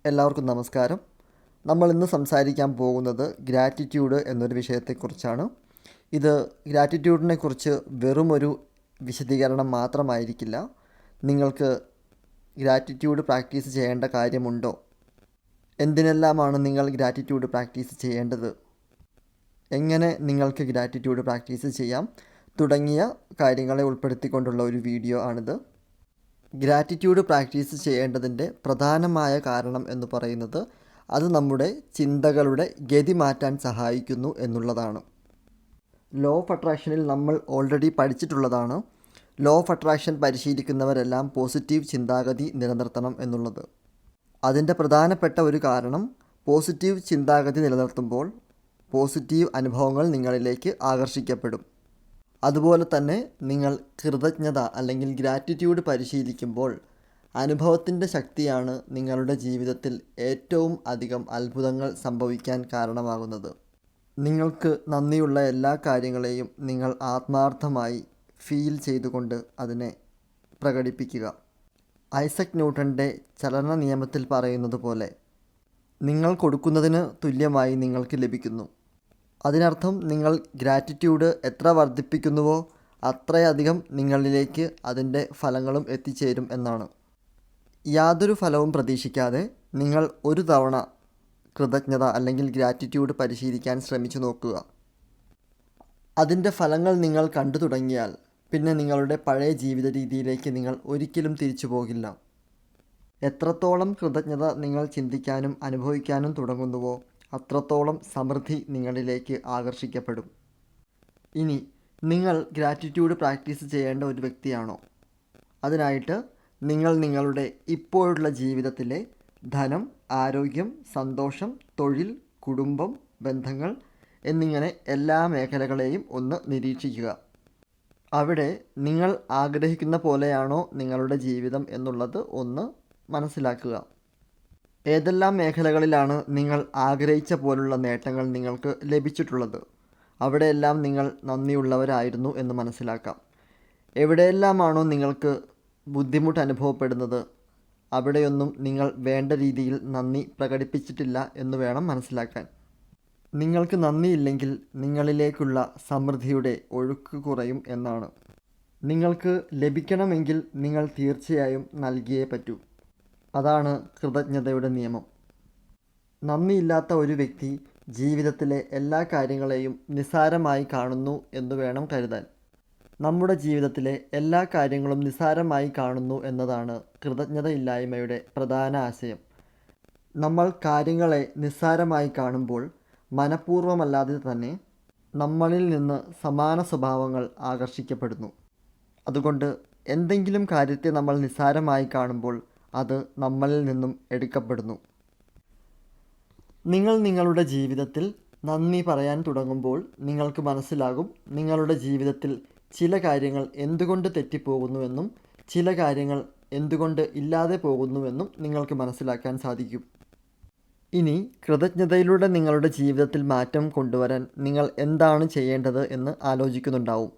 എല്ലാവർക്കും നമസ്കാരം. നമ്മൾ ഇന്ന് സംസാരിക്കാൻ പോകുന്നത് ഗ്രാറ്റിറ്റ്യൂഡ് എന്നൊരു വിഷയത്തെക്കുറിച്ചാണ്. ഇത് ഗ്രാറ്റിറ്റ്യൂഡിനെ കുറിച്ച് വെറുമൊരു വിശദീകരണം മാത്രമായിരിക്കില്ല. നിങ്ങൾക്ക് ഗ്രാറ്റിറ്റ്യൂഡ് പ്രാക്ടീസ് ചെയ്യേണ്ട കാര്യമുണ്ടോ? എന്തിനെല്ലാമാണ് നിങ്ങൾ ഗ്രാറ്റിറ്റ്യൂഡ് പ്രാക്ടീസ് ചെയ്യേണ്ടത്? എങ്ങനെ നിങ്ങൾക്ക് ഗ്രാറ്റിറ്റ്യൂഡ് പ്രാക്ടീസ് ചെയ്യാം തുടങ്ങിയ കാര്യങ്ങളെ ഉൾപ്പെടുത്തിക്കൊണ്ടുള്ള ഒരു വീഡിയോ ആണിത്. ഗ്രാറ്റിറ്റ്യൂഡ് പ്രാക്ടീസ് ചെയ്യേണ്ടതിൻ്റെ പ്രധാനമായ കാരണം എന്ന് പറയുന്നത് അത് നമ്മുടെ ചിന്തകളുടെ ഗതി മാറ്റാൻ സഹായിക്കുന്നു എന്നുള്ളതാണ്. ലോ ഓഫ് അട്രാക്ഷനിൽ നമ്മൾ ഓൾറെഡി പഠിച്ചിട്ടുള്ളതാണ്. ലോ ഓഫ് അട്രാക്ഷൻ പരിശീലിക്കുന്നവരെല്ലാം പോസിറ്റീവ് ചിന്താഗതി നിലനിർത്തണം എന്നുള്ളത്. അതിൻ്റെ പ്രധാനപ്പെട്ട ഒരു കാരണം പോസിറ്റീവ് ചിന്താഗതി നിലനിർത്തുമ്പോൾ പോസിറ്റീവ് അനുഭവങ്ങൾ നിങ്ങളിലേക്ക് ആകർഷിക്കപ്പെടും. അതുപോലെ തന്നെ നിങ്ങൾ കൃതജ്ഞത അല്ലെങ്കിൽ ഗ്രാറ്റിറ്റ്യൂഡ് പരിശീലിക്കുമ്പോൾ അനുഭവത്തിൻ്റെ ശക്തിയാണ് നിങ്ങളുടെ ജീവിതത്തിൽ ഏറ്റവും അധികം അത്ഭുതങ്ങൾ സംഭവിക്കാൻ കാരണമാകുന്നത്. നിങ്ങൾക്ക് നന്ദിയുള്ള എല്ലാ കാര്യങ്ങളെയും നിങ്ങൾ ആത്മാർത്ഥമായി ഫീൽ ചെയ്തുകൊണ്ട് അതിനെ പ്രകടിപ്പിക്കുക. ഐസക് ന്യൂട്ടൻ്റെ ചലന നിയമത്തിൽ പറയുന്നത് പോലെ നിങ്ങൾ കൊടുക്കുന്നതിന് തുല്യമായി നിങ്ങൾക്ക് ലഭിക്കുന്നു. അതിനർത്ഥം നിങ്ങൾ ഗ്രാറ്റിറ്റ്യൂഡ് എത്ര വർദ്ധിപ്പിക്കുന്നുവോ അത്രയധികം നിങ്ങളിലേക്ക് അതിൻ്റെ ഫലങ്ങളും എത്തിച്ചേരും എന്നാണ്. യാതൊരു ഫലവും പ്രതീക്ഷിക്കാതെ നിങ്ങൾ ഒരു തവണ കൃതജ്ഞത അല്ലെങ്കിൽ ഗ്രാറ്റിറ്റ്യൂഡ് പരിശീലിക്കാൻ ശ്രമിച്ചു നോക്കുക. അതിൻ്റെ ഫലങ്ങൾ നിങ്ങൾ കണ്ടു തുടങ്ങിയാൽ പിന്നെ നിങ്ങളുടെ പഴയ ജീവിത രീതിയിലേക്ക് നിങ്ങൾ ഒരിക്കലും തിരിച്ചു പോകില്ല. എത്രത്തോളം കൃതജ്ഞത നിങ്ങൾ ചിന്തിക്കാനും അനുഭവിക്കാനും തുടങ്ങുന്നുവോ അത്രത്തോളം സമൃദ്ധി നിങ്ങളിലേക്ക് ആകർഷിക്കപ്പെടും. ഇനി നിങ്ങൾ ഗ്രാറ്റിറ്റ്യൂഡ് പ്രാക്ടീസ് ചെയ്യേണ്ട ഒരു വ്യക്തിയാണോ? അതിനായിട്ട് നിങ്ങൾ നിങ്ങളുടെ ഇപ്പോഴുള്ള ജീവിതത്തിലെ ധനം, ആരോഗ്യം, സന്തോഷം, തൊഴിൽ, കുടുംബം, ബന്ധങ്ങൾ എന്നിങ്ങനെ എല്ലാ മേഖലകളെയും ഒന്ന് നിരീക്ഷിക്കുക. അവിടെ നിങ്ങൾ ആഗ്രഹിക്കുന്ന പോലെയാണോ നിങ്ങളുടെ ജീവിതം എന്നുള്ളത് ഒന്ന് മനസ്സിലാക്കുക. ഏതെല്ലാം മേഖലകളിലാണ് നിങ്ങൾ ആഗ്രഹിച്ച പോലുള്ള നേട്ടങ്ങൾ നിങ്ങൾക്ക് ലഭിച്ചിട്ടുള്ളത്? അവിടെയെല്ലാം നിങ്ങൾ നന്ദിയുള്ളവരായിരുന്നു എന്ന് മനസ്സിലാക്കാം. എവിടെയെല്ലാമാണോ നിങ്ങൾക്ക് ബുദ്ധിമുട്ട് അനുഭവപ്പെടുന്നത് അവിടെയൊന്നും നിങ്ങൾ വേണ്ട രീതിയിൽ നന്ദി പ്രകടിപ്പിച്ചിട്ടില്ല എന്ന് വേണം മനസ്സിലാക്കാൻ. നിങ്ങൾക്ക് നന്ദിയില്ലെങ്കിൽ നിങ്ങളിലേക്കുള്ള സമൃദ്ധിയുടെ ഒഴുക്ക് കുറയും എന്നാണ്. നിങ്ങൾക്ക് ലഭിക്കണമെങ്കിൽ നിങ്ങൾ തീർച്ചയായും നൽകിയേ പറ്റൂ. അതാണ് കൃതജ്ഞതയുടെ നിയമം. നന്ദിയില്ലാത്ത ഒരു വ്യക്തി ജീവിതത്തിലെ എല്ലാ കാര്യങ്ങളെയും നിസ്സാരമായി കാണുന്നു എന്ന് വേണം കരുതാൻ. നമ്മുടെ ജീവിതത്തിലെ എല്ലാ കാര്യങ്ങളും നിസ്സാരമായി കാണുന്നു എന്നതാണ് കൃതജ്ഞതയില്ലായ്മയുടെ പ്രധാന ആശയം. നമ്മൾ കാര്യങ്ങളെ നിസ്സാരമായി കാണുമ്പോൾ മനഃപൂർവ്വമല്ലാതെ തന്നെ നമ്മളിൽ നിന്ന് സമാന സ്വഭാവങ്ങൾ ആകർഷിക്കപ്പെടുന്നു. അതുകൊണ്ട് എന്തെങ്കിലും കാര്യത്തെ നമ്മൾ നിസ്സാരമായി കാണുമ്പോൾ അത് നമ്മളിൽ നിന്നും എടുക്കപ്പെടുന്നു. നിങ്ങൾ നിങ്ങളുടെ ജീവിതത്തിൽ നന്ദി പറയാൻ തുടങ്ങുമ്പോൾ നിങ്ങൾക്ക് മനസ്സിലാകും നിങ്ങളുടെ ജീവിതത്തിൽ ചില കാര്യങ്ങൾ എന്തുകൊണ്ട് തെറ്റിപ്പോകുന്നുവെന്നും ചില കാര്യങ്ങൾ എന്തുകൊണ്ട് ഇല്ലാതെ പോകുന്നുവെന്നും നിങ്ങൾക്ക് മനസ്സിലാക്കാൻ സാധിക്കും. ഇനി കൃതജ്ഞതയിലൂടെ നിങ്ങളുടെ ജീവിതത്തിൽ മാറ്റം കൊണ്ടുവരാൻ നിങ്ങൾ എന്താണ് ചെയ്യേണ്ടത് എന്ന് ആലോചിക്കുന്നുണ്ടാവും.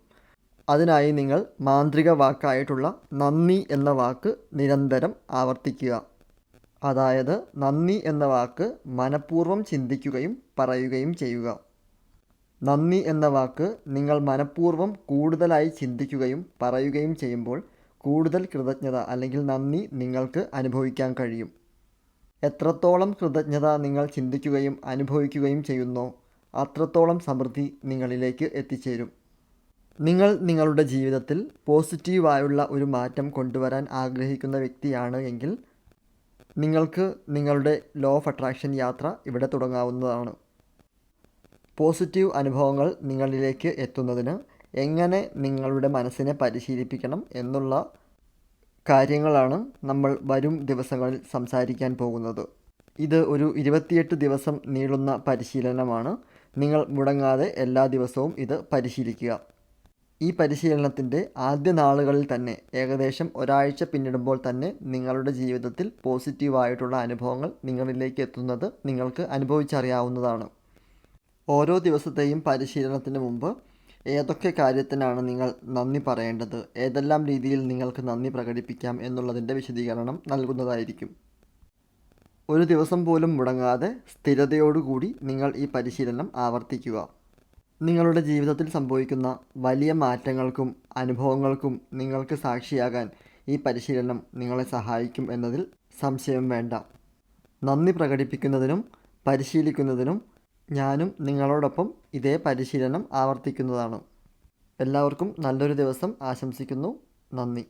അതിനായി നിങ്ങൾ മാന്ത്രിക വാക്കായിട്ടുള്ള നന്ദി എന്ന വാക്ക് നിരന്തരം ആവർത്തിക്കുക. അതായത് നന്ദി എന്ന വാക്ക് മനഃപൂർവ്വം ചിന്തിക്കുകയും പറയുകയും ചെയ്യുക. നന്ദി എന്ന വാക്ക് നിങ്ങൾ മനഃപൂർവ്വം കൂടുതലായി ചിന്തിക്കുകയും പറയുകയും ചെയ്യുമ്പോൾ കൂടുതൽ കൃതജ്ഞത അല്ലെങ്കിൽ നന്ദി നിങ്ങൾക്ക് അനുഭവിക്കാൻ കഴിയും. എത്രത്തോളം കൃതജ്ഞത നിങ്ങൾ ചിന്തിക്കുകയും അനുഭവിക്കുകയും ചെയ്യുന്നോ അത്രത്തോളം സമൃദ്ധി നിങ്ങളിലേക്ക് എത്തിച്ചേരും. നിങ്ങൾ നിങ്ങളുടെ ജീവിതത്തിൽ പോസിറ്റീവായുള്ള ഒരു മാറ്റം കൊണ്ടുവരാൻ ആഗ്രഹിക്കുന്ന വ്യക്തിയാണ് എങ്കിൽ നിങ്ങൾക്ക് നിങ്ങളുടെ ലോ ഓഫ് അട്രാക്ഷൻ യാത്ര ഇവിടെ തുടങ്ങാവുന്നതാണ്. പോസിറ്റീവ് അനുഭവങ്ങൾ നിങ്ങളിലേക്ക് എത്തുന്നതിന് എങ്ങനെ നിങ്ങളുടെ മനസ്സിനെ പരിശീലിപ്പിക്കണം എന്നുള്ള കാര്യങ്ങളാണ് നമ്മൾ വരും ദിവസങ്ങളിൽ സംസാരിക്കാൻ പോകുന്നത്. ഇത് ഒരു 28 ദിവസം നീളുന്ന പരിശീലനമാണ്. നിങ്ങൾ മുടങ്ങാതെ എല്ലാ ദിവസവും ഇത് പരിശീലിക്കുക. ഈ പരിശീലനത്തിൻ്റെ ആദ്യ നാളുകളിൽ തന്നെ ഏകദേശം ഒരാഴ്ച പിന്നിടുമ്പോൾ തന്നെ നിങ്ങളുടെ ജീവിതത്തിൽ പോസിറ്റീവായിട്ടുള്ള അനുഭവങ്ങൾ നിങ്ങളിലേക്ക് എത്തുന്നത് നിങ്ങൾക്ക് അനുഭവിച്ചറിയാവുന്നതാണ്. ഓരോ ദിവസത്തെയും പരിശീലനത്തിന് മുമ്പ് ഏതൊക്കെ കാര്യത്തിനാണ് നിങ്ങൾ നന്ദി പറയേണ്ടത്, ഏതെല്ലാം രീതിയിൽ നിങ്ങൾക്ക് നന്ദി പ്രകടിപ്പിക്കാം എന്നുള്ളതിൻ്റെ വിശദീകരണം നൽകുന്നതായിരിക്കും. ഒരു ദിവസം പോലും മുടങ്ങാതെ സ്ഥിരതയോടുകൂടി നിങ്ങൾ ഈ പരിശീലനം ആവർത്തിക്കുക. നിങ്ങളുടെ ജീവിതത്തിൽ സംഭവിക്കുന്ന വലിയ മാറ്റങ്ങൾക്കും അനുഭവങ്ങൾക്കും നിങ്ങൾക്ക് സാക്ഷിയാകാൻ ഈ പരിശീലനം നിങ്ങളെ സഹായിക്കും എന്നതിൽ സംശയം വേണ്ട. നന്ദി പ്രകടിപ്പിക്കുന്നതിനും പരിശീലിക്കുന്നതിനും ഞാനും നിങ്ങളോടൊപ്പം ഇതേ പരിശീലനം ആവർത്തിക്കുന്നതാണ്. എല്ലാവർക്കും നല്ലൊരു ദിവസം ആശംസിക്കുന്നു. നന്ദി.